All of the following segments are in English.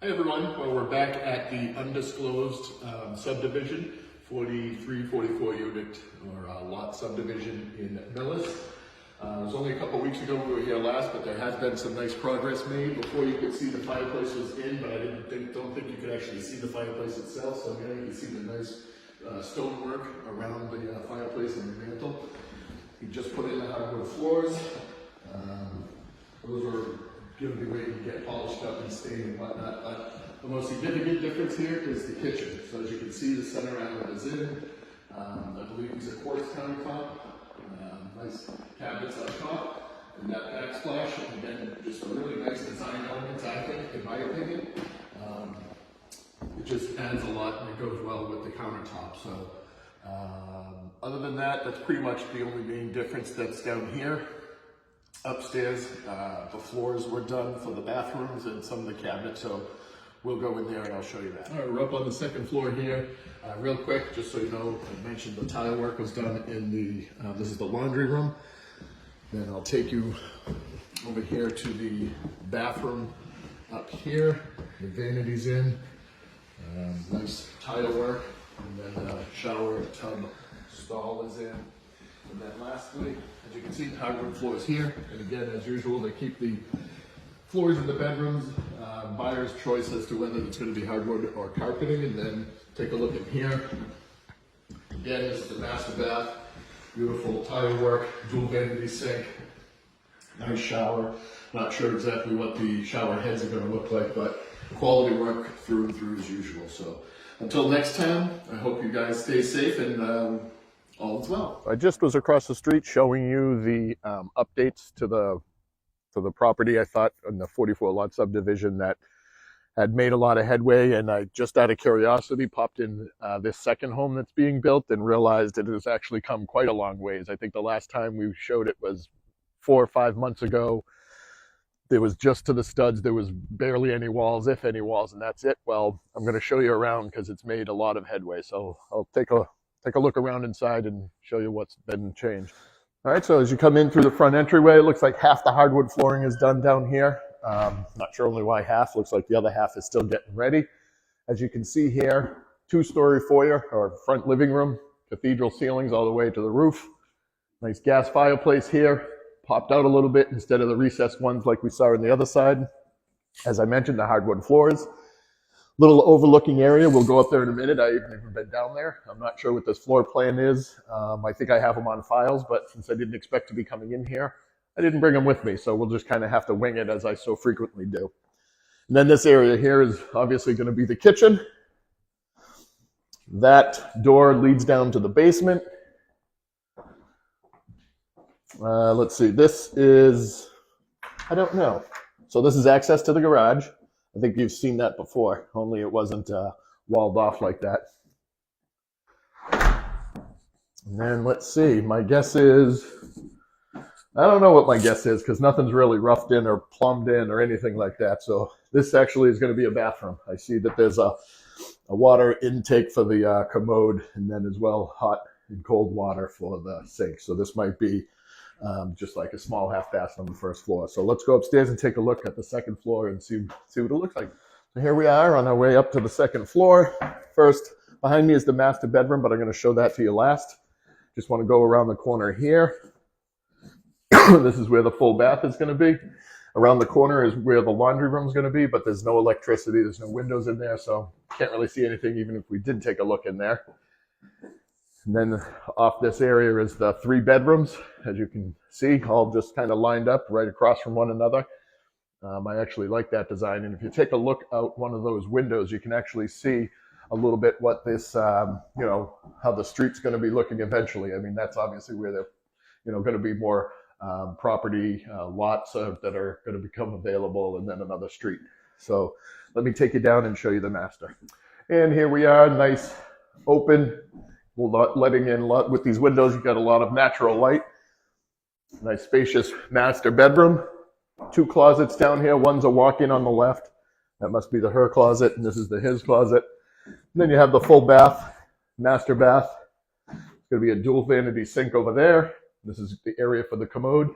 Hi everyone, well we're back at the undisclosed subdivision, 44 unit or lot subdivision in Millis. It was only a couple weeks ago we were here last, but there has been some nice progress made. Before you could see the fireplace was in, but I don't think you could actually see the fireplace itself. So now you can see the nice stonework around the fireplace and the mantle. He just put in the hardwood floors. Those are going to be waiting to get polished up and stained and whatnot, but the most significant difference here is the kitchen. So as you can see, the center island is in. I believe these are quartz countertop, nice cabinets up top, and that backsplash, and again, just a really nice design element, I think, in my opinion. It just adds a lot and it goes well with the countertop. So other than that, that's pretty much the only main difference that's down here. Upstairs, the floors were done for the bathrooms and some of the cabinets, so we'll go in there and I'll show you that. All right, we're up on the second floor here. Real quick, just so you know, I mentioned the tile work was done in the, this is the laundry room. Then I'll take you over here to the bathroom up here. The vanity's in, nice tile work, and then the shower tub stall is in. And then lastly, as you can see, the hardwood floors here. And again, as usual, they keep the floors in the bedrooms, buyer's choice as to whether it's going to be hardwood or carpeting. And then take a look in here. Again, this is the master bath. Beautiful tile work, dual vanity sink, nice shower. Not sure exactly what the shower heads are going to look like, but quality work through and through as usual. So until next time, I hope you guys stay safe and all is well. I just was across the street showing you the updates to the property. I thought in the 44 lot subdivision that had made a lot of headway, and I just out of curiosity popped in this second home that's being built and realized it has actually come quite a long ways. I think the last time we showed it was 4 or 5 months ago. There was just to the studs, there was barely any walls, if any walls, and that's it. Well, I'm going to show you around because it's made a lot of headway. So I'll take a look around inside and show you what's been changed. All right, so as you come in through the front entryway, it looks like half the hardwood flooring is done down here. Not sure only why half, looks like the other half is still getting ready. As you can see here, 2-story foyer or front living room, cathedral ceilings all the way to the roof. Nice gas fireplace here, popped out a little bit instead of the recessed ones like we saw on the other side. As I mentioned, the hardwood floors. Little overlooking area. We'll go up there in a minute. I've never been down there. I'm not sure what this floor plan is. I think I have them on files, but since I didn't expect to be coming in here, I didn't bring them with me. So we'll just kind of have to wing it as I so frequently do. And then this area here is obviously going to be the kitchen. That door leads down to the basement. Let's see. This is, I don't know. So this is access to the garage. I think you've seen that before, only it wasn't walled off like that. And then let's see, my guess is, I don't know what my guess is because nothing's really roughed in or plumbed in or anything like that. So this actually is going to be a bathroom. I see that there's a water intake for the commode, and then as well hot and cold water for the sink. So this might be just like a small half bath on the first floor. So let's go upstairs and take a look at the second floor and see what it looks like. So here we are on our way up to the second floor. First, behind me is the master bedroom, but I'm going to show that to you last. Just want to go around the corner here. This is where the full bath is going to be. Around the corner is where the laundry room is going to be, but there's no electricity. There's no windows in there, so can't really see anything even if we did take a look in there. And then off this area is the 3 bedrooms, as you can see, all just kind of lined up right across from one another. I actually like that design. And if you take a look out one of those windows, you can actually see a little bit what this, how the street's going to be looking eventually. I mean, that's obviously where they're, going to be more property lots that are going to become available, and then another street. So let me take you down and show you the master. And here we are, nice open. Letting in with these windows, you've got a lot of natural light. Nice spacious master bedroom. 2 closets down here. One's a walk-in on the left. That must be the her closet, and this is the his closet. And then you have the full bath, master bath. It's going to be a dual vanity sink over there. This is the area for the commode,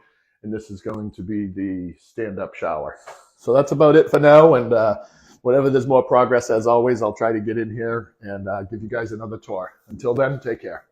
and this is going to be the stand-up shower. So that's about it for now, and whenever there's more progress, as always, I'll try to get in here and give you guys another tour. Until then, take care.